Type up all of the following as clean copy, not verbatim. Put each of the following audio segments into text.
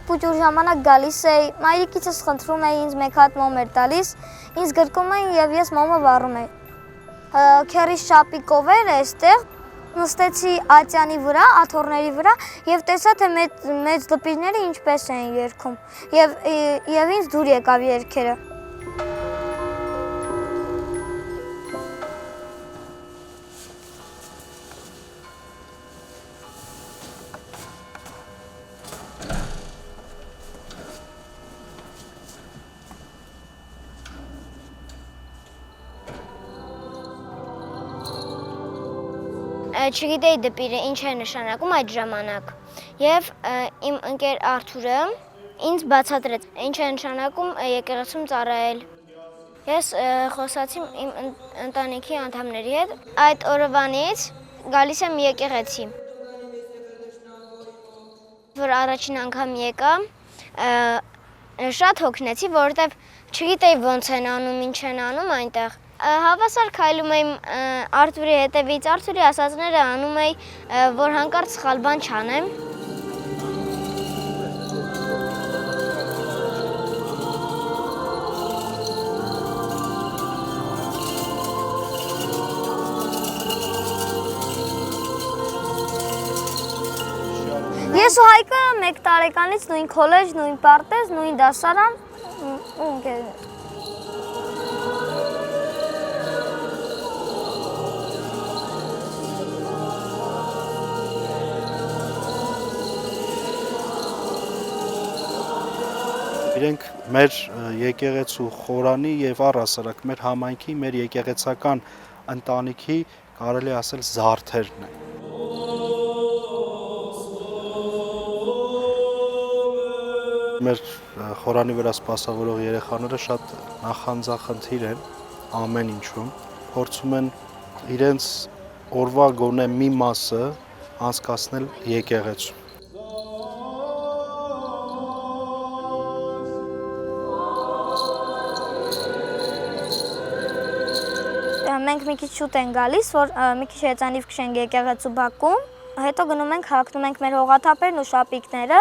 պուճուր ժամանակ գալիս էի, մայրիկիցս խնդրում էի ինձ մեկ հատ մոմ էր տալիս, ինձ գրկում էին և ես մոմը վառում էի։ Քեռիս շապիկով էր այստեղ, նստեցի ատյանի վրա, աթոռների վրա և տեսա, թե մեծ դպիրները ինչպես էին երգում և ինձ դուր եկավ երգերը։ Չգիտեի դպիրը ինչ է նշանակում այդ ժամանակ և իմ ընկեր Արթուրը ինձ բացատրեց ինչ է նշանակում եկեղեցում ծառայել։ Ես խոսացի իմ ընտանիքի անդամների հետ, այդ օրվանից գալիս եմ եկեղեցի, որ առաջին անգամ եկա, շատ հոգնեցի, որովհետև չգիտեի ոնց են անում, ինչ են անում այնտեղ։ Հավասար քայլում էի Արթուրի հետևից, Արթուրի ասածները անում էի, որ հանկարծ սխալ բան չանեմ։ Ես ու Հայկը մեկ տարեկանից նույն քոլեջ, նույն պարտեզ, նույն դասարան ու ընկերներ։ Իրենք մեր եկեղեցու խորանի և առհասարակ մեր համայնքի, մեր եկեղեցական ընտանիքի կարելի ասել զարդերն են։ Մեր խորանի վրա սպասավորող երեխաները շատ նախանձախնդիր են ամեն ինչում, փորձում են իրենց օրվա գոնե մի մասը անցկացնել եկեղեցում։ Մենք մի քիչ շուտ են գալիս, որ մի քիչ հեծանիվ քշենք եկեղեցու բակում, հետո գնում ենք, հագնում ենք մեր հողաթափերն ու շապիկները,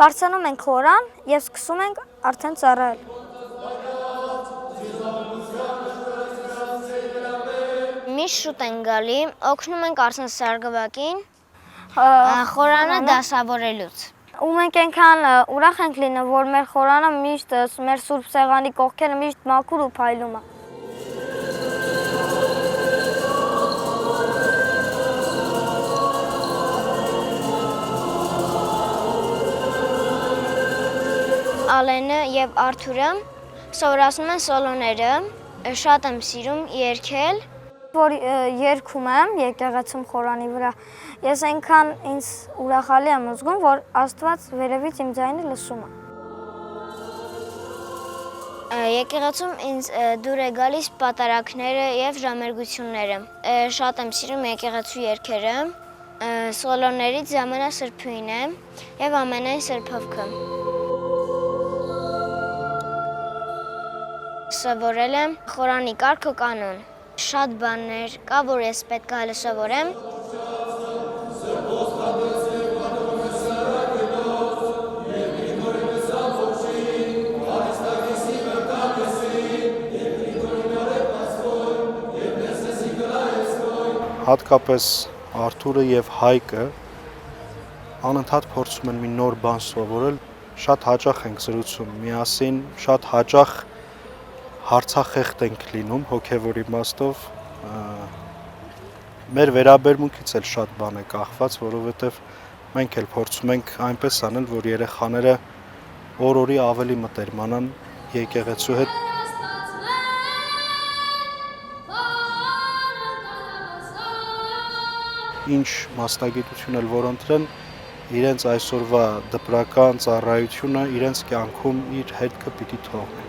բարձրանում ենք խորան և սկսում ենք արդեն ծառայել։ Միշտ շուտ են գալի, օգնում ենք Արսեն Սարգսակին խորանը դասավորելուց։ Ու մենք այնքան ուրախ ենք լինում, որ մեր խորանը միշտ մեր սուրբ սեղանի կողքերը միշտ մաքուր ու փայլում է։ Ալենը և Արթուրը սովորացնում են սոլոները, շատ եմ սիրում երգել։ Որ երգում եմ եկեղեցում խորանի վրա, ես այնքան ինձ ուրախալի եմ զգում, որ Աստված վերևից իմ ձայնը լսում է։ Եկեղեցում ինձ դուր է գալիս պատարագները և ժամերգությունները։ Շատ եմ սիրում եկեղեցու երգերը, սոլոներից ժամանասրբույն է և ամենայն սրբովքը։ Սովորել եմ խորանի կարգ ու կանոն։ Շատ բաներ կա, որ ես պետք է հələ սովորեմ։ Հատկապես Արթուրը և Հայկը անընդհատ փորձում են մի նոր բան սովորել, շատ հաճախ ենք զրուցում միասին, շատ հաճախ հարցախեղդ ենք լինում հոգևոր իմաստով, մեր վերաբերմունքից էլ շատ բան է կախված, որովհետև մենք էլ փորձում ենք այնպես անել, որ երեխաները օր-օրի ավելի մտերմանան եկեղեցու հետ։ Ինչ մասնագիտություն էլ որ ընտրեն, իրենց այսօրվա դպրական ծառայությունը իրենց կյանքում իր հետքը պիտի թողնի։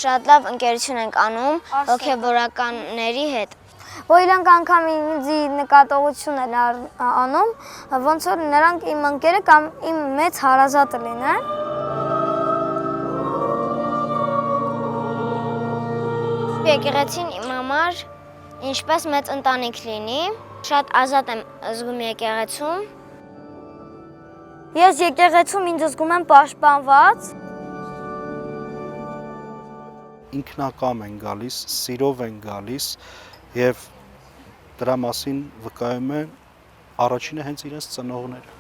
Շատ լավ ընկերություն ենք անում հոգևորականների հետ։ Որ իրանք անգամ ինձի նկատողություն են անում, ոնց որ նրանք իմ ընկերը կամ իմ մեծ հարազատը լինեն։ Եկեղեցին իմ համար ինչպես մեծ ընտանիք լինի, շատ ազատ եմ զգում եկեղեցում։ Ես եկեղեցում ինձ զգում եմ պաշտպանված։ Ինքնակամ են գալիս, սիրով են գալիս եւ դրա մասին վկայում են առաջինը հենց իրենց ծնողները։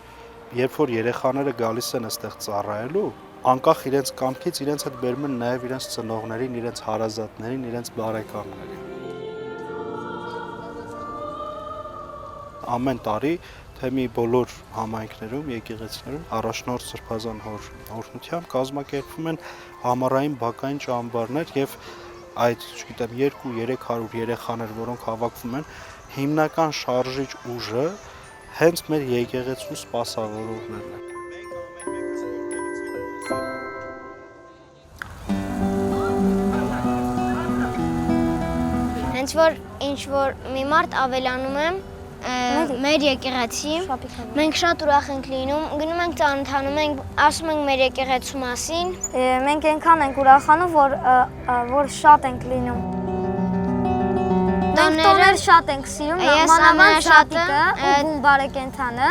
Երբ որ երեխաները գալիս են այստեղ ծառայելու, անկախ իրենց կամքից իրենց հետ բերում են նաեւ իրենց ծնողներին, իրենց հարազատներին, իրենց բարեկամներին։ Ամեն տարի թե մի բոլոր համայնքներում, եկեղեցիներում առաջնորդ Սրբազան հոր օրհնությամբ կազմակերպվում են համառային բակային ճամբարներ եւ այդ, չգիտեմ, 200-300 երեխաներ, որոնք հավաքվում են, հիմնական շարժիչ ուժը հենց մեր եկեղեցու սպասավորողներն են։ Հենց որ ինչ-որ մի մարդ ավելանում է մեր եկեղեցի, մենք շատ ուրախ ենք լինում, գնում ենք ծանոթանում ենք, ասում ենք մեր եկեղեցու մասին։ Մենք այնքան ենք ուրախանում, որ շատ ենք լինում։ Մենք տոներ շատ ենք սիրում, մանավանդ շատիկը ու բուն բարեկենդանը,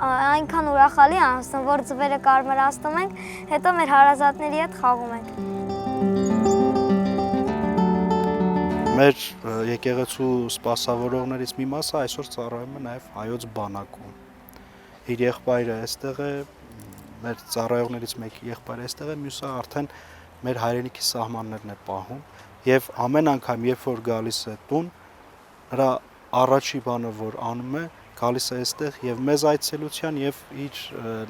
այնքան ուրախալի անցնում, որ ձվերը կարմրացնում ենք, հետո մեր հարազատների հետ խաղում ենք։ Մեր եկեղեցու սպասավորողներից մի մասը այսօր ծառայում է նաև հայոց բանակում։ Իր եղբայրը այստեղ է, մեր ծառայողներից մեկի եղբայրը այստեղ է, մյուսը արդեն մեր հայրենիքի սահմաններն է պահում եւ ամեն անգամ երբ որ գալիս է տուն, նրա առաջի բանը որ անում է, գալիս է այստեղ եւ մեզ այցելության եւ իր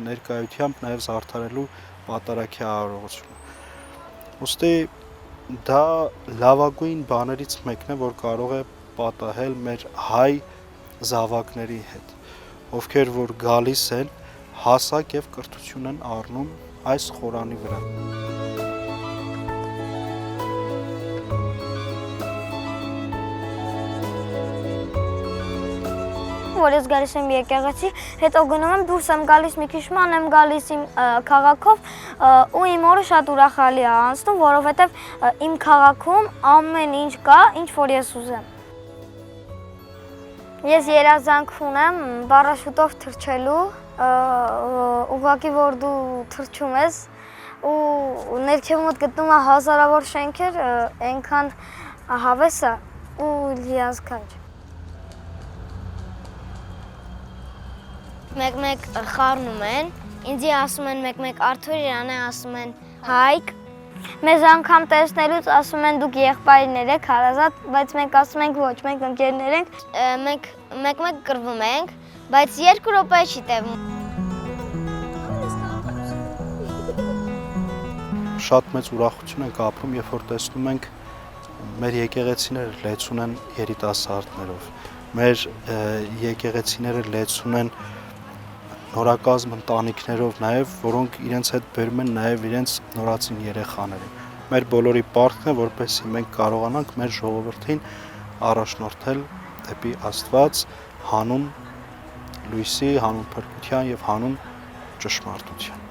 ներկայությամբ նաև զարդարելու պատարագի արարողությունը։ Ոստի դա լավագույն բաներից մեկն է, որ կարող է պատահել մեր հայ զավակների հետ, ովքեր որ գալիս են, հասակ եւ կրթություն են առնում այս խորանի վրա։ Որ ես գալիս եմ եկեղեցի, հետո գնում եմ, դուրս եմ գալիս, մի քիչ ման եմ գալիս իմ քաղաքով ու իմ օրը շատ ուրախալի է անցնում, որովհետև իմ քաղաքում ամեն ինչ կա, ինչ որ ես ուզեմ։ Ես երազանք ունեմ բառաշուտով թռչելու, ուղղակի որ դու թռչում ես ու ներքևում գտնում ես հազարավոր շենքեր, այնքան հավես է ու լիազքանչ։ Մեկ-մեկ խառնում են, ինձի ասում են մեկ-մեկ Արթուր, Իրանե ասում են Հայկ։ Մեզ անգամ տեսնելուց ասում են դուք եղբայրներ եք, հարազատ, բայց մենք ասում ենք ոչ, մենք ընկերներ ենք։ Մենք մեկ-մեկ կռվում ենք, բայց 2 րոպե չի տևում։ Շատ մեծ ուրախություն ենք ապրում, երբ որ տեսնում ենք մեր եկեղեցիները լեցուն են երիտասարդներով, մեր եկեղեցիները լեցուն են նորակազմ ընտանիքներով նաև, որոնք իրենց հետ բերում են նաև իրենց նորածին երեխաներին։ Մեր բոլորի պարտքն է, որպեսզի մենք կարողանանք մեր ժողովրդին առաջնորդել դեպի Աստված հանուն լույսի, հանուն փրկության եւ հանուն ճշմարտության։